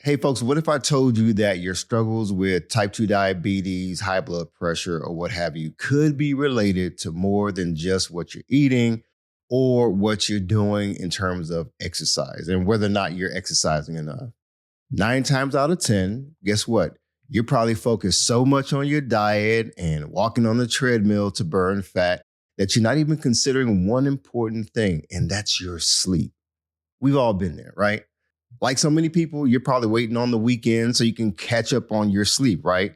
Hey, folks, what if I told you that your struggles with type 2 diabetes, high blood pressure, or what have you could be related to more than just what you're eating or what you're doing in terms of exercise and whether or not you're exercising enough? 9 times out of 10, guess what? You're probably focused so much on your diet and walking on the treadmill to burn fat that you're not even considering one important thing, and that's your sleep. We've all been there, right? Like so many people, you're probably waiting on the weekend so you can catch up on your sleep, right?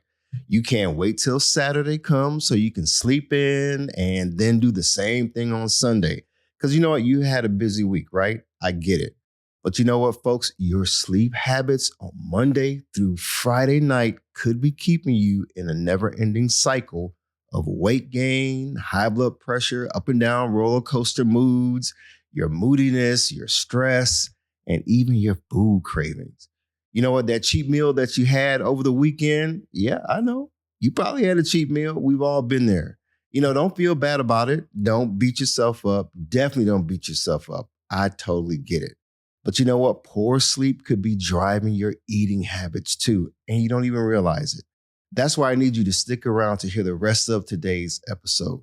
You can't wait till Saturday comes so you can sleep in and then do the same thing on Sunday. Because you know what? You had a busy week, right? I get it. But you know what, folks? Your sleep habits on Monday through Friday night could be keeping you in a never ending cycle of weight gain, high blood pressure, up and down roller coaster moods, your moodiness, your stress, and even your food cravings. You know what? That cheap meal that you had over the weekend, yeah, I know. You probably had a cheap meal. We've all been there. Don't feel bad about it. Don't beat yourself up. Definitely don't beat yourself up. I totally get it. But you know what? Poor sleep could be driving your eating habits too, and you don't even realize it. That's why I need you to stick around to hear the rest of today's episode.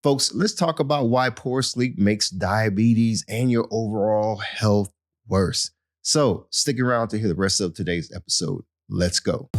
Folks, let's talk about why poor sleep makes diabetes and your overall health worse. So stick around to hear the rest of today's episode. Let's go.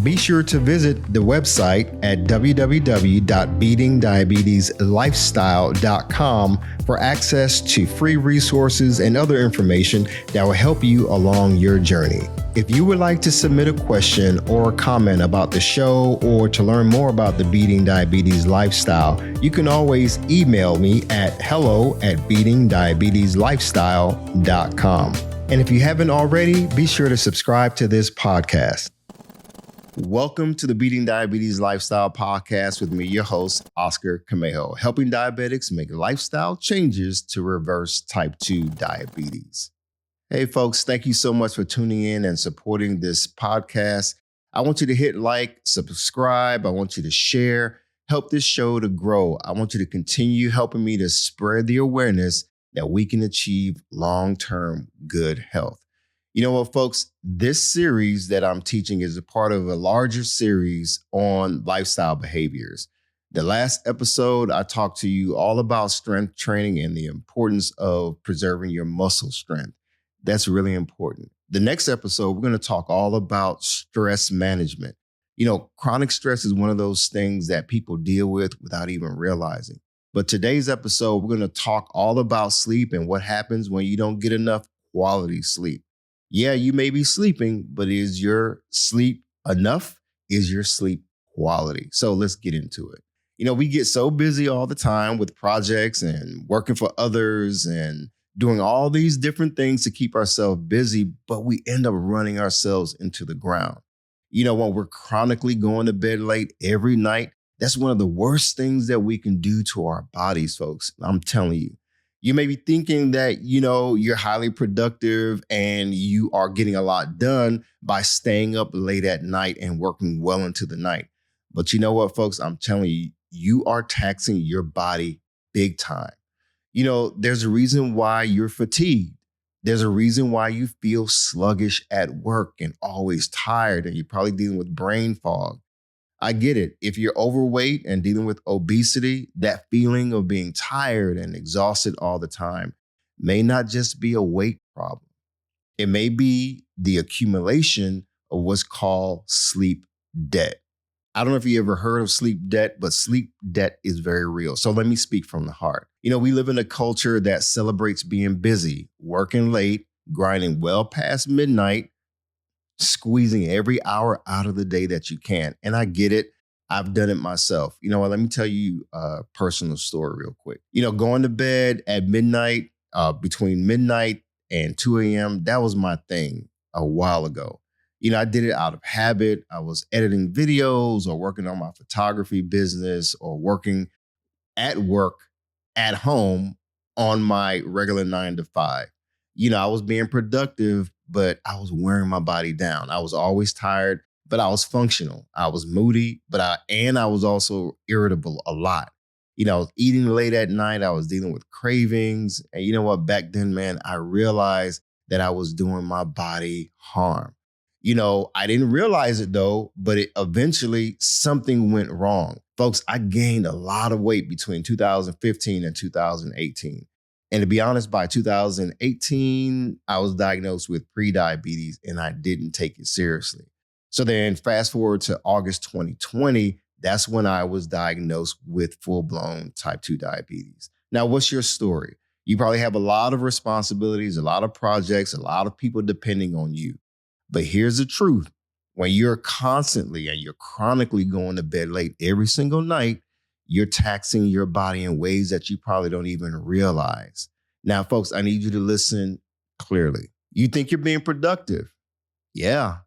Be sure to visit the website at www.beatingdiabetieslifestyle.com for access to free resources and other information that will help you along your journey. If you would like to submit a question or a comment about the show or to learn more about the Beating Diabetes Lifestyle, you can always email me at hello@beatingdiabetieslifestyle.com. And if you haven't already, be sure to subscribe to this podcast. Welcome to the Beating Diabetes Lifestyle podcast with me, your host, Oscar Camejo, helping diabetics make lifestyle changes to reverse type 2 diabetes. Hey, folks, thank you so much for tuning in and supporting this podcast. I want you to hit like, subscribe. I want you to share, help this show to grow. I want you to continue helping me to spread the awareness that we can achieve long-term good health. You know what, folks? This series that I'm teaching is a part of a larger series on lifestyle behaviors. The last episode, I talked to you all about strength training and the importance of preserving your muscle strength. That's really important. The next episode, we're going to talk all about stress management. Chronic stress is one of those things that people deal with without even realizing. But today's episode, we're going to talk all about sleep and what happens when you don't get enough quality sleep. Yeah, you may be sleeping, but is your sleep enough? Is your sleep quality? So let's get into it. We get so busy all the time with projects and working for others and doing all these different things to keep ourselves busy, but we end up running ourselves into the ground. When we're chronically going to bed late every night, that's one of the worst things that we can do to our bodies, folks. I'm telling you. You may be thinking that, you're highly productive and you are getting a lot done by staying up late at night and working well into the night. But you know what, folks? I'm telling you, you are taxing your body big time. There's a reason why you're fatigued. There's a reason why you feel sluggish at work and always tired, and you're probably dealing with brain fog. I get it. If you're overweight and dealing with obesity, that feeling of being tired and exhausted all the time may not just be a weight problem. It may be the accumulation of what's called sleep debt. I don't know if you ever heard of sleep debt, but sleep debt is very real. So let me speak from the heart. We live in a culture that celebrates being busy, working late, grinding well past midnight, squeezing every hour out of the day that you can. And I get it. I've done it myself. You know what? Let me tell you a personal story real quick. Going to bed at midnight, between midnight and 2 a.m., that was my thing a while ago. I did it out of habit. I was editing videos or working on my photography business or working at work at home on my regular 9 to 5. I was being productive, but I was wearing my body down. I was always tired, but I was functional. I was moody, but I was also irritable a lot. Eating late at night, I was dealing with cravings. And you know what? Back then, man, I realized that I was doing my body harm. I didn't realize it though, but eventually something went wrong. Folks, I gained a lot of weight between 2015 and 2018. And to be honest, by 2018, I was diagnosed with prediabetes and I didn't take it seriously. So then fast forward to August 2020, that's when I was diagnosed with full-blown type 2 diabetes. Now, what's your story? You probably have a lot of responsibilities, a lot of projects, a lot of people depending on you. But here's the truth. When you're constantly and you're chronically going to bed late every single night, you're taxing your body in ways that you probably don't even realize. Now, folks, I need you to listen clearly. You think you're being productive. Yeah,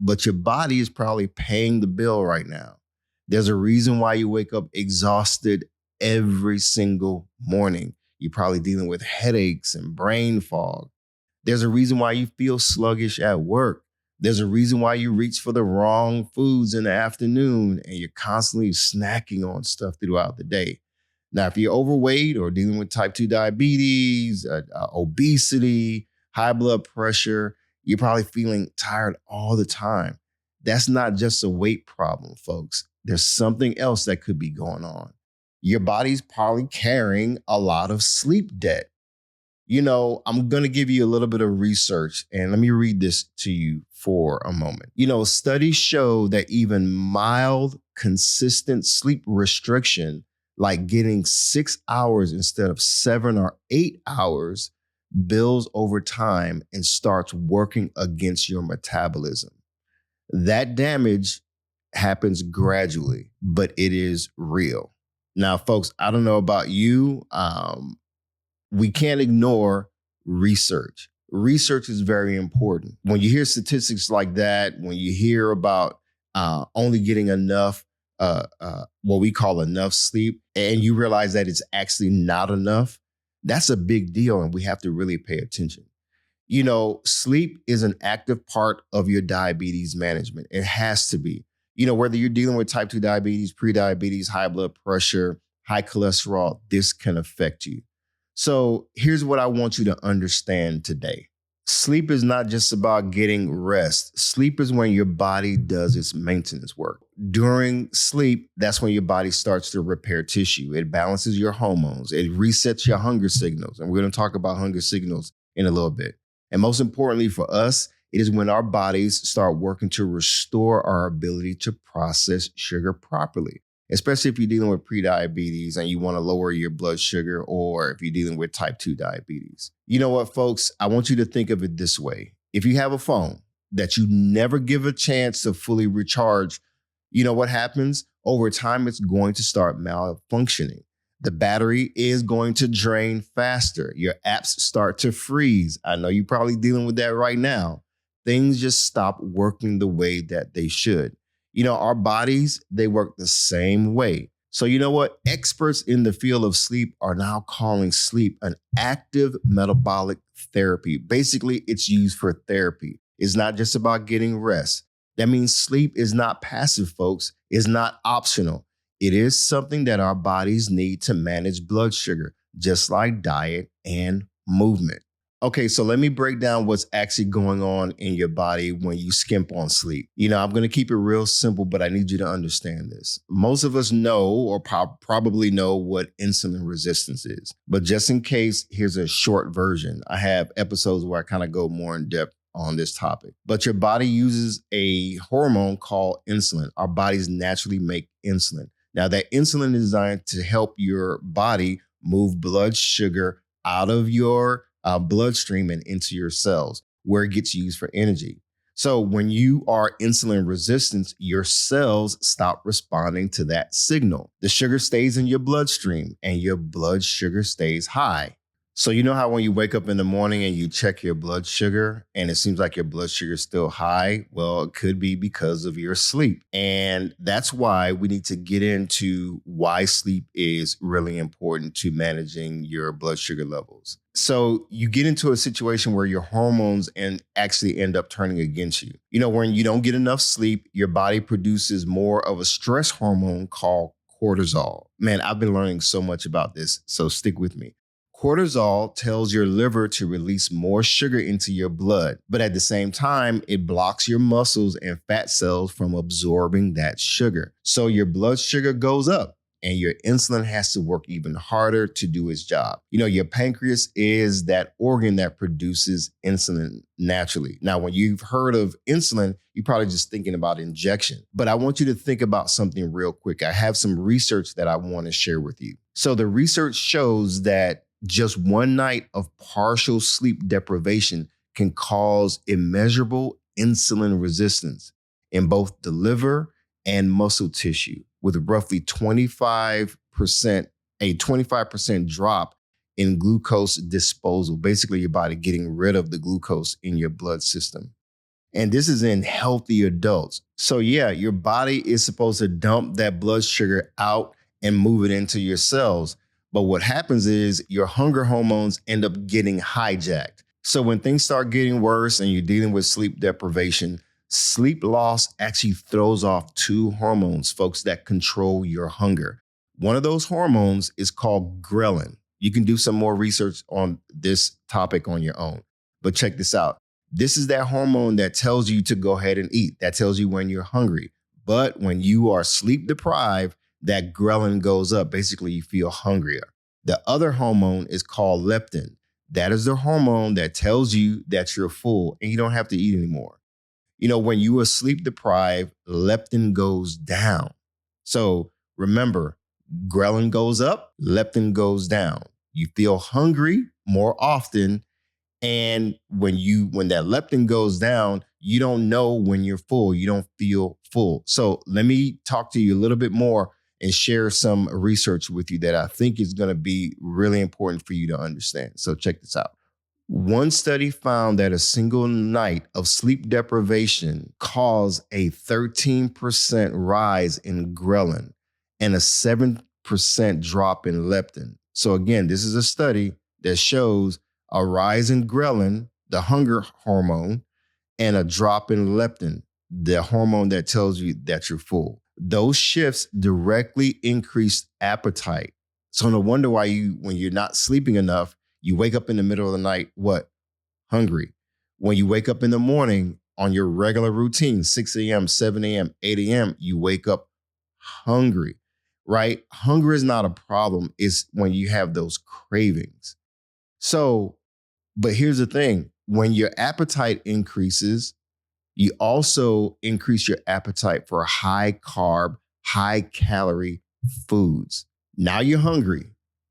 but your body is probably paying the bill right now. There's a reason why you wake up exhausted every single morning. You're probably dealing with headaches and brain fog. There's a reason why you feel sluggish at work. There's a reason why you reach for the wrong foods in the afternoon and you're constantly snacking on stuff throughout the day. Now, if you're overweight or dealing with type 2 diabetes, obesity, high blood pressure, you're probably feeling tired all the time. That's not just a weight problem, folks. There's something else that could be going on. Your body's probably carrying a lot of sleep debt. I'm going to give you a little bit of research and let me read this to you for a moment. Studies show that even mild, consistent sleep restriction, like getting 6 hours instead of 7 or 8 hours, builds over time and starts working against your metabolism. That damage happens gradually, but it is real. Now, folks, I don't know about you. We can't ignore research. Research is very important. When you hear statistics like that, when you hear about only getting enough, what we call enough sleep, and you realize that it's actually not enough, that's a big deal and we have to really pay attention. Sleep is an active part of your diabetes management. It has to be. Whether you're dealing with type 2 diabetes, prediabetes, high blood pressure, high cholesterol, this can affect you. So here's what I want you to understand today. Sleep is not just about getting rest. Sleep is when your body does its maintenance work. During sleep, that's when your body starts to repair tissue. It balances your hormones. It resets your hunger signals. And we're going to talk about hunger signals in a little bit. And most importantly for us, it is when our bodies start working to restore our ability to process sugar properly, especially if you're dealing with prediabetes and you want to lower your blood sugar, or if you're dealing with type 2 diabetes. You know what, folks? I want you to think of it this way. If you have a phone that you never give a chance to fully recharge, you know what happens? Over time, it's going to start malfunctioning. The battery is going to drain faster. Your apps start to freeze. I know you're probably dealing with that right now. Things just stop working the way that they should. Our bodies, they work the same way. So you know what? Experts in the field of sleep are now calling sleep an active metabolic therapy. Basically, it's used for therapy. It's not just about getting rest. That means sleep is not passive, folks. It's not optional. It is something that our bodies need to manage blood sugar, just like diet and movement. Okay, so let me break down what's actually going on in your body when you skimp on sleep. I'm going to keep it real simple, but I need you to understand this. Most of us know or probably know what insulin resistance is. But just in case, here's a short version. I have episodes where I kind of go more in depth on this topic. But your body uses a hormone called insulin. Our bodies naturally make insulin. Now, that insulin is designed to help your body move blood sugar out of your bloodstream and into your cells, where it gets used for energy. So when you are insulin resistant, your cells stop responding to that signal. The sugar stays in your bloodstream and your blood sugar stays high. So you know how when you wake up in the morning and you check your blood sugar and it seems like your blood sugar is still high? Well, it could be because of your sleep. And that's why we need to get into why sleep is really important to managing your blood sugar levels. So you get into a situation where your hormones actually end up turning against you. When you don't get enough sleep, your body produces more of a stress hormone called cortisol. Man, I've been learning so much about this, so stick with me. Cortisol tells your liver to release more sugar into your blood, but at the same time, it blocks your muscles and fat cells from absorbing that sugar. So your blood sugar goes up and your insulin has to work even harder to do its job. Your pancreas is that organ that produces insulin naturally. Now, when you've heard of insulin, you're probably just thinking about injection. But I want you to think about something real quick. I have some research that I want to share with you. So the research shows that just one night of partial sleep deprivation can cause immeasurable insulin resistance in both the liver and muscle tissue, with roughly 25%, a 25% drop in glucose disposal, basically your body getting rid of the glucose in your blood system. And this is in healthy adults. So yeah, your body is supposed to dump that blood sugar out and move it into your cells. But what happens is your hunger hormones end up getting hijacked. So when things start getting worse and you're dealing with sleep deprivation, sleep loss actually throws off two hormones, folks, that control your hunger. One of those hormones is called ghrelin. You can do some more research on this topic on your own. But check this out. This is that hormone that tells you to go ahead and eat. That tells you when you're hungry. But when you are sleep deprived, that ghrelin goes up. Basically, you feel hungrier. The other hormone is called leptin. That is the hormone that tells you that you're full and you don't have to eat anymore. When you are sleep deprived, leptin goes down. So remember, ghrelin goes up, leptin goes down. You feel hungry more often. And when that leptin goes down, you don't know when you're full. You don't feel full. So let me talk to you a little bit more and share some research with you that I think is going to be really important for you to understand. So check this out. One study found that a single night of sleep deprivation caused a 13% rise in ghrelin and a 7% drop in leptin. So again, this is a study that shows a rise in ghrelin, the hunger hormone, and a drop in leptin, the hormone that tells you that you're full. Those shifts directly increase appetite. So no wonder why when you're not sleeping enough, you wake up in the middle of the night, what? Hungry. When you wake up in the morning on your regular routine, 6 a.m., 7 a.m., 8 a.m., you wake up hungry, right? Hunger is not a problem. It's when you have those cravings. So, but here's the thing. When your appetite increases, you also increase your appetite for high carb, high calorie foods. Now you're hungry.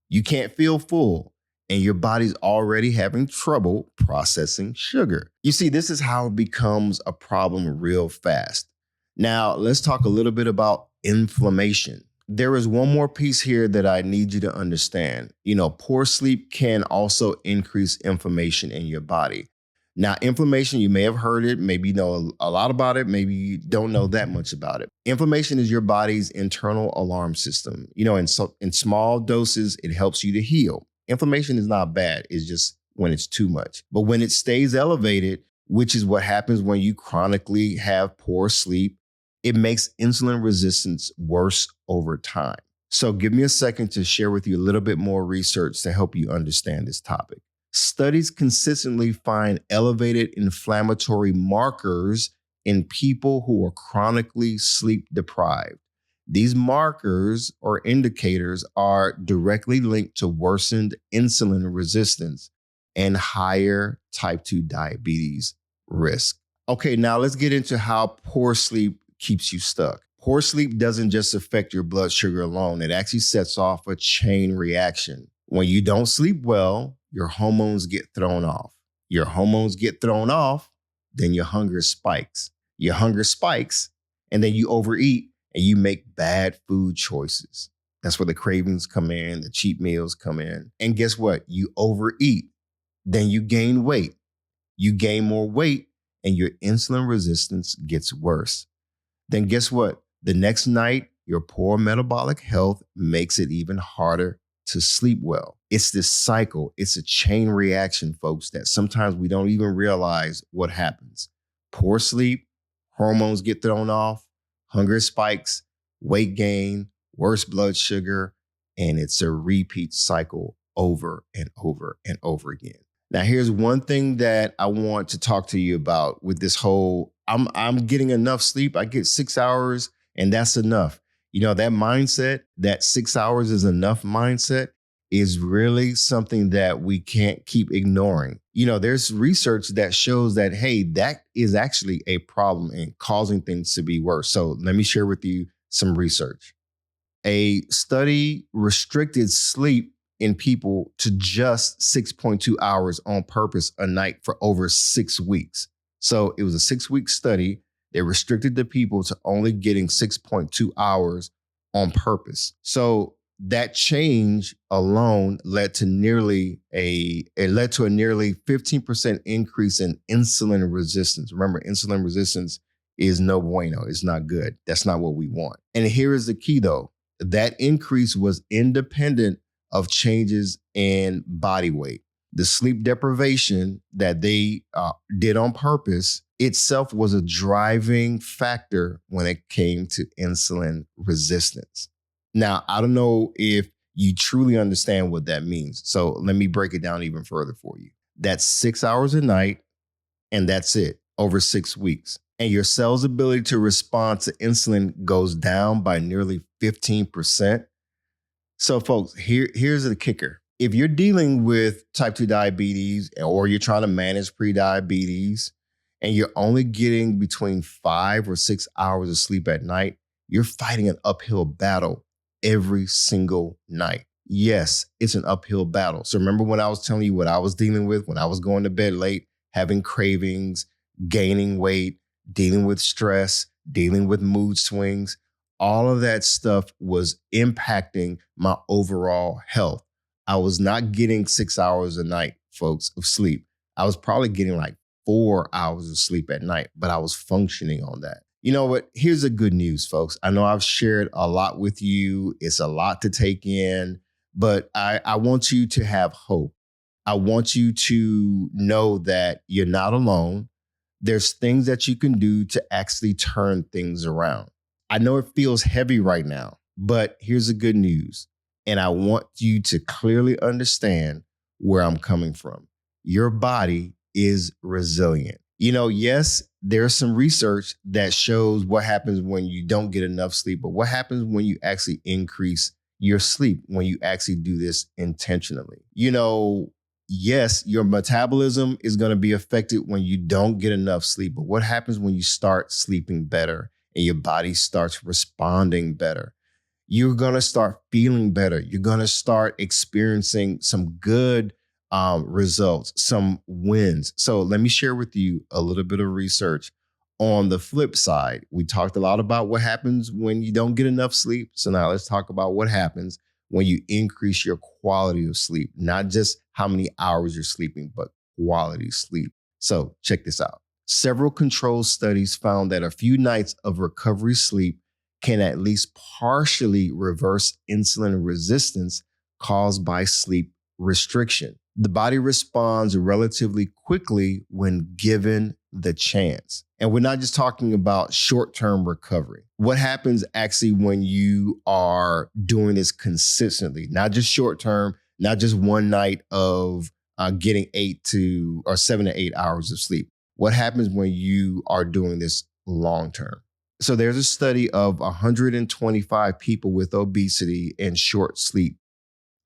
You can't feel full. And your body's already having trouble processing sugar. You see, this is how it becomes a problem real fast. Now, let's talk a little bit about inflammation. There is one more piece here that I need you to understand. Poor sleep can also increase inflammation in your body. Now, inflammation, you may have heard it, maybe you know a lot about it, maybe you don't know that much about it. Inflammation is your body's internal alarm system. In small doses, it helps you to heal. Inflammation is not bad. It's just when it's too much. But when it stays elevated, which is what happens when you chronically have poor sleep, it makes insulin resistance worse over time. So give me a second to share with you a little bit more research to help you understand this topic. Studies consistently find elevated inflammatory markers in people who are chronically sleep deprived. These markers or indicators are directly linked to worsened insulin resistance and higher type 2 diabetes risk. Okay, now let's get into how poor sleep keeps you stuck. Poor sleep doesn't just affect your blood sugar alone. It actually sets off a chain reaction. When you don't sleep well, your hormones get thrown off. Your hormones get thrown off, then your hunger spikes. Your hunger spikes, and then you overeat and you make bad food choices. That's where the cravings come in, the cheat meals come in. And guess what? You overeat, then you gain weight. You gain more weight and your insulin resistance gets worse. Then guess what? The next night, your poor metabolic health makes it even harder to sleep well. It's this cycle. It's a chain reaction, folks, that sometimes we don't even realize what happens. Poor sleep, hormones get thrown off, hunger spikes, weight gain, worse blood sugar, and it's a repeat cycle over and over and over again. Now, here's one thing that I want to talk to you about with this whole I'm getting enough sleep. I get 6 hours and that's enough. That mindset, that 6 hours is enough mindset is really something that we can't keep ignoring. There's research that shows that, hey, that is actually a problem and causing things to be worse. So let me share with you some research. A study restricted sleep in people to just 6.2 hours on purpose a night for over 6 weeks. So it was a 6-week study. They restricted the people to only getting 6.2 hours on purpose. So that change alone led to a nearly 15% increase in insulin resistance. Remember, insulin resistance is no bueno. It's not good. That's not what we want. And here is the key, though. That increase was independent of changes in body weight. The sleep deprivation that they did on purpose itself was a driving factor when it came to insulin resistance. Now, I don't know if you truly understand what that means. So let me break it down even further for you. That's 6 hours a night, and that's it over 6 weeks. And your cell's ability to respond to insulin goes down by nearly 15%. So folks, here's the kicker. If you're dealing with type 2 diabetes or you're trying to manage pre-diabetes and you're only getting between 5 or 6 hours of sleep at night, you're fighting an uphill battle every single night. Yes, it's an uphill battle. So remember when I was telling you what I was dealing with when I was going to bed late, having cravings, gaining weight, dealing with stress, dealing with mood swings, all of that stuff was impacting my overall health. I was not getting 6 hours a night, folks, of sleep. I was probably getting like 4 hours of sleep at night, but I was functioning on that. You know what? Here's the good news, folks. I know I've shared a lot with you. It's a lot to take in, but I want you to have hope. I want you to know that you're not alone. There's things that you can do to actually turn things around. I know it feels heavy right now, but here's the good news. And I want you to clearly understand where I'm coming from. Your body is resilient. Yes, there's some research that shows what happens when you don't get enough sleep, but what happens when you actually increase your sleep, when you actually do this intentionally. Yes, your metabolism is going to be affected when you don't get enough sleep, but what happens when you start sleeping better and your body starts responding better? You're going to start feeling better. You're going to start experiencing some good results, some wins. So let me share with you a little bit of research. On the flip side, we talked a lot about what happens when you don't get enough sleep. So now let's talk about what happens when you increase your quality of sleep, not just how many hours you're sleeping, but quality sleep. So check this out. Several controlled studies found that a few nights of recovery sleep can at least partially reverse insulin resistance caused by sleep restriction. The body responds relatively quickly when given the chance. And we're not just talking about short-term recovery. What happens actually when you are doing this consistently, not just short-term, not just one night of getting 7 to 8 hours of sleep? What happens when you are doing this long-term? So there's a study of 125 people with obesity and short sleep.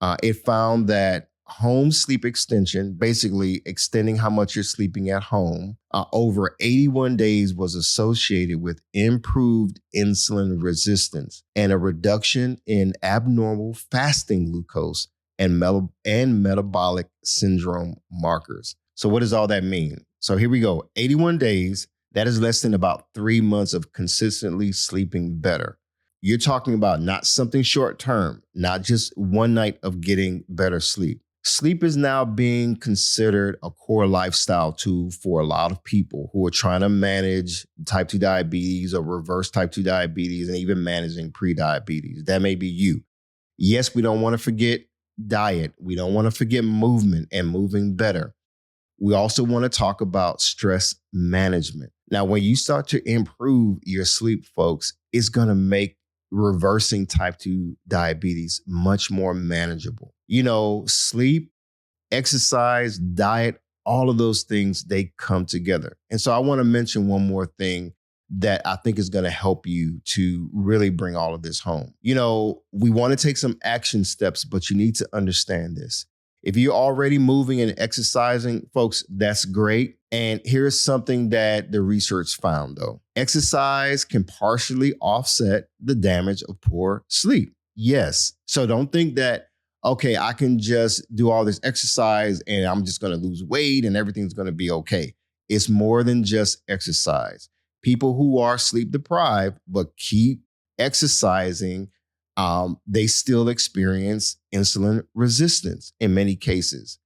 It found that home sleep extension, basically extending how much you're sleeping at home, over 81 days was associated with improved insulin resistance and a reduction in abnormal fasting glucose and metabolic syndrome markers. So what does all that mean? So here we go. 81 days, that is less than about 3 months of consistently sleeping better. You're talking about not something short term, not just one night of getting better sleep. Sleep is now being considered a core lifestyle tool for a lot of people who are trying to manage type 2 diabetes or reverse type 2 diabetes and even managing pre-diabetes. That may be you. Yes, we don't want to forget diet. We don't want to forget movement and moving better. We also want to talk about stress management. Now, when you start to improve your sleep, folks, it's going to make reversing type 2 diabetes much more manageable. Sleep, exercise, diet, all of those things, they come together. And so I want to mention one more thing that I think is going to help you to really bring all of this home. We want to take some action steps, but you need to understand this. If you're already moving and exercising, folks, that's great. And here's something that the research found, though. Exercise can partially offset the damage of poor sleep. Yes. So don't think that, okay, I can just do all this exercise and I'm just going to lose weight and everything's going to be okay. It's more than just exercise. People who are sleep deprived but keep exercising, they still experience insulin resistance in many cases.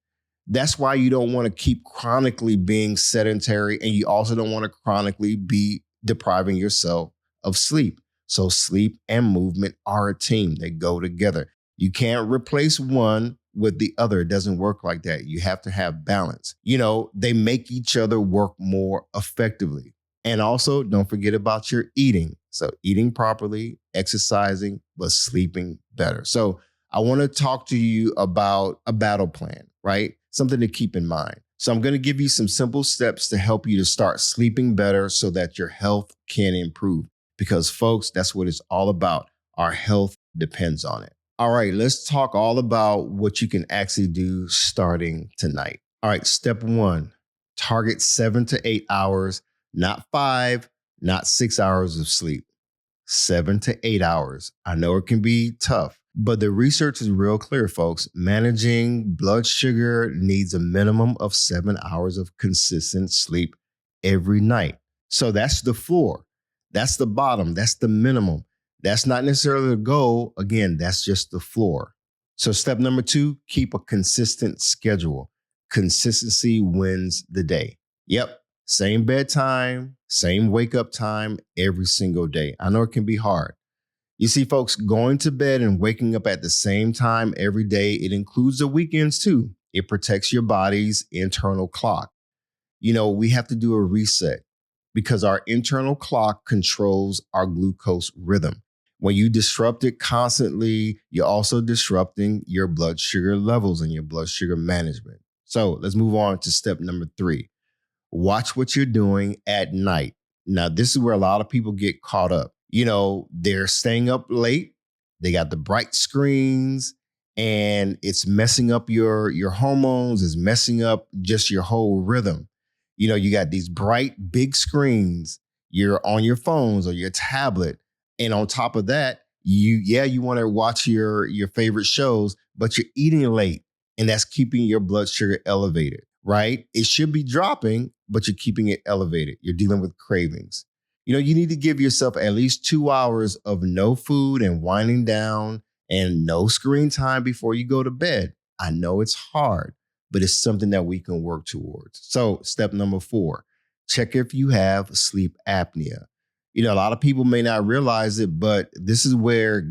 That's why you don't want to keep chronically being sedentary, and you also don't want to chronically be depriving yourself of sleep. So sleep and movement are a team. They go together. You can't replace one with the other. It doesn't work like that. You have to have balance. They make each other work more effectively. And also, don't forget about your eating. So eating properly, exercising, but sleeping better. So I want to talk to you about a battle plan, right? Something to keep in mind. So I'm going to give you some simple steps to help you to start sleeping better so that your health can improve. Because folks, that's what it's all about. Our health depends on it. All right, let's talk all about what you can actually do starting tonight. All right, step one, target 7 to 8 hours, not 5, not 6 hours of sleep. 7 to 8 hours. I know it can be tough, but the research is real clear, folks. Managing blood sugar needs a minimum of 7 hours of consistent sleep every night. So that's the floor. That's the bottom. That's the minimum. That's not necessarily the goal. Again, that's just the floor. So step number 2, keep a consistent schedule. Consistency wins the day. Yep. Same bedtime, same wake up time every single day. I know it can be hard. You see, folks, going to bed and waking up at the same time every day, it includes the weekends too. It protects your body's internal clock. We have to do a reset because our internal clock controls our glucose rhythm. When you disrupt it constantly, you're also disrupting your blood sugar levels and your blood sugar management. So let's move on to step number 3. Watch what you're doing at night. Now, this is where a lot of people get caught up. They're staying up late. They got the bright screens and it's messing up your hormones. It's messing up just your whole rhythm. You got these bright, big screens. You're on your phones or your tablet. And on top of that, you want to watch your favorite shows, but you're eating late and that's keeping your blood sugar elevated, right? It should be dropping, but you're keeping it elevated. You're dealing with cravings. You need to give yourself at least 2 hours of no food and winding down and no screen time before you go to bed. I know it's hard, but it's something that we can work towards. So step number 4, check if you have sleep apnea. A lot of people may not realize it, but this is where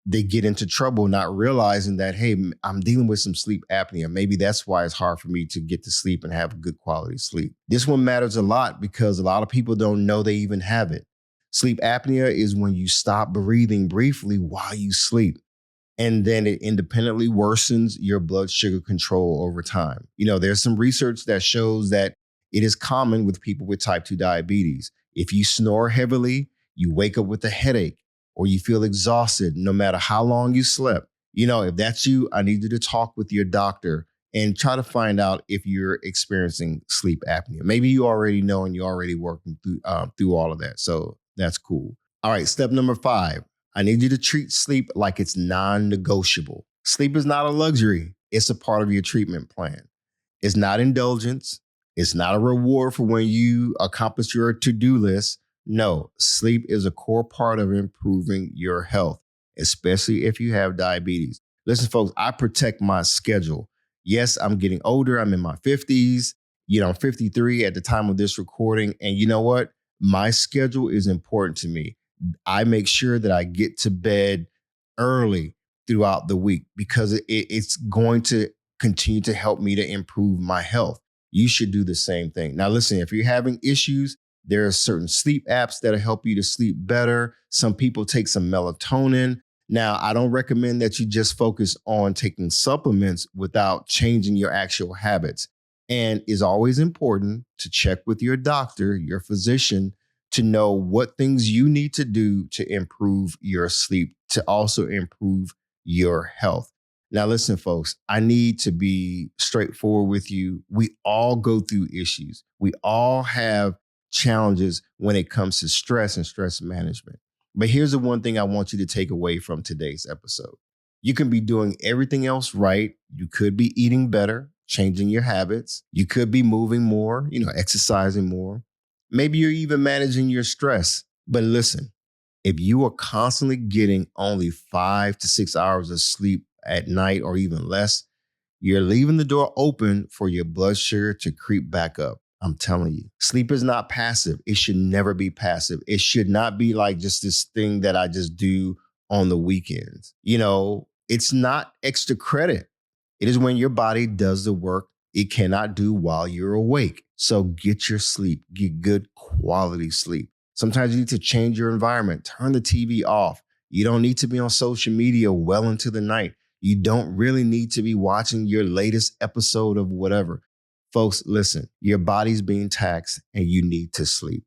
they get into trouble not realizing that, hey, I'm dealing with some sleep apnea. Maybe that's why it's hard for me to get to sleep and have good quality sleep. This one matters a lot because a lot of people don't know they even have it. Sleep apnea is when you stop breathing briefly while you sleep. And then it independently worsens your blood sugar control over time. There's some research that shows that it is common with people with type 2 diabetes. If you snore heavily, you wake up with a headache, or you feel exhausted no matter how long you slept. If that's you, I need you to talk with your doctor and try to find out if you're experiencing sleep apnea. Maybe you already know and you're already working through all of that. So that's cool. All right, step number 5. I need you to treat sleep like it's non-negotiable. Sleep is not a luxury. It's a part of your treatment plan. It's not indulgence. It's not a reward for when you accomplish your to-do list. No, sleep is a core part of improving your health, especially if you have diabetes. Listen, folks, I protect my schedule. Yes, I'm getting older. I'm in my 50s. I'm 53 at the time of this recording. And you know what? My schedule is important to me. I make sure that I get to bed early throughout the week because it's going to continue to help me to improve my health. You should do the same thing. Now, listen, if you're having issues, there are certain sleep apps that'll help you to sleep better. Some people take some melatonin. Now, I don't recommend that you just focus on taking supplements without changing your actual habits. And it's always important to check with your doctor, your physician, to know what things you need to do to improve your sleep, to also improve your health. Now, listen, folks, I need to be straightforward with you. We all go through issues. We all have challenges when it comes to stress and stress management. But here's the one thing I want you to take away from today's episode. You can be doing everything else right. You could be eating better, changing your habits. You could be moving more, exercising more. Maybe you're even managing your stress. But listen, if you are constantly getting only 5 to 6 hours of sleep at night or even less, you're leaving the door open for your blood sugar to creep back up. I'm telling you, sleep is not passive. It should never be passive. It should not be like just this thing that I just do on the weekends. It's not extra credit. It is when your body does the work it cannot do while you're awake. So get your sleep, get good quality sleep. Sometimes you need to change your environment, turn the TV off. You don't need to be on social media well into the night. You don't really need to be watching your latest episode of whatever. Folks, listen, your body's being taxed and you need to sleep.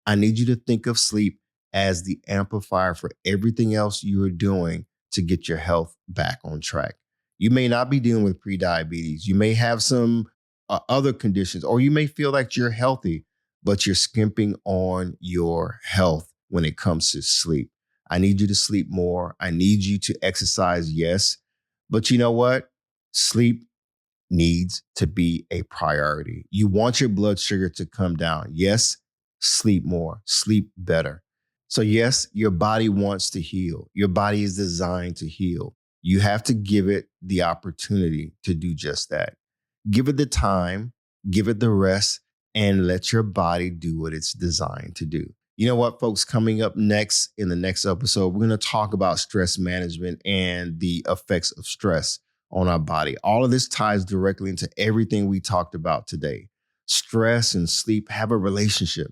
I need you to think of sleep as the amplifier for everything else you're doing to get your health back on track. You may not be dealing with prediabetes. You may have some other conditions, or you may feel like you're healthy, but you're skimping on your health when it comes to sleep. I need you to sleep more. I need you to exercise, yes. But you know what? Sleep needs to be a priority. You want your blood sugar to come down. Yes, sleep more, sleep better. So yes, your body wants to heal. Your body is designed to heal. You have to give it the opportunity to do just that. Give it the time, give it the rest, and let your body do what it's designed to do. You know what, folks? Coming up next in the next episode, we're going to talk about stress management and the effects of stress on our body. All of this ties directly into everything we talked about today. Stress and sleep have a relationship.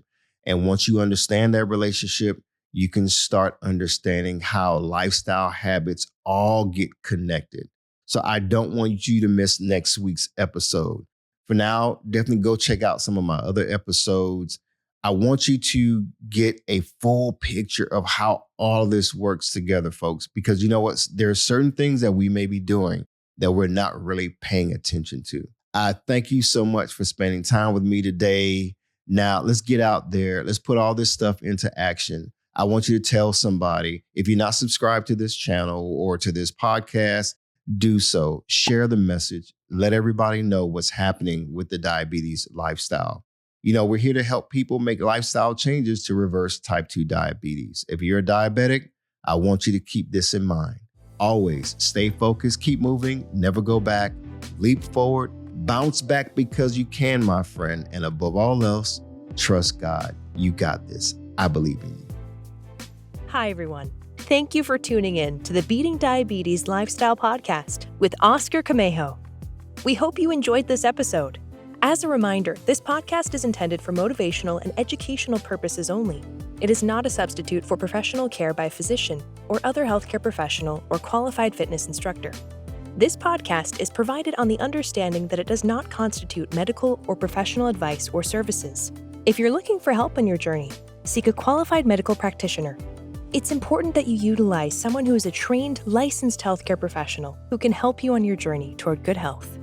And once you understand that relationship, you can start understanding how lifestyle habits all get connected. So I don't want you to miss next week's episode. For now, definitely go check out some of my other episodes. I want you to get a full picture of how all this works together, folks, because you know what? There are certain things that we may be doing that we're not really paying attention to. I thank you so much for spending time with me today. Now, let's get out there. Let's put all this stuff into action. I want you to tell somebody, if you're not subscribed to this channel or to this podcast, do so. Share the message. Let everybody know what's happening with the diabetes lifestyle. We're here to help people make lifestyle changes to reverse type 2 diabetes. If you're a diabetic, I want you to keep this in mind. Always stay focused, keep moving, never go back, leap forward, bounce back because you can, my friend. And above all else, trust God. You got this. I believe in you. Hi, everyone. Thank you for tuning in to the Beating Diabetes Lifestyle Podcast with Oscar Camejo. We hope you enjoyed this episode. As a reminder, this podcast is intended for motivational and educational purposes only. It is not a substitute for professional care by a physician or other healthcare professional or qualified fitness instructor. This podcast is provided on the understanding that it does not constitute medical or professional advice or services. If you're looking for help on your journey, seek a qualified medical practitioner. It's important that you utilize someone who is a trained, licensed healthcare professional who can help you on your journey toward good health.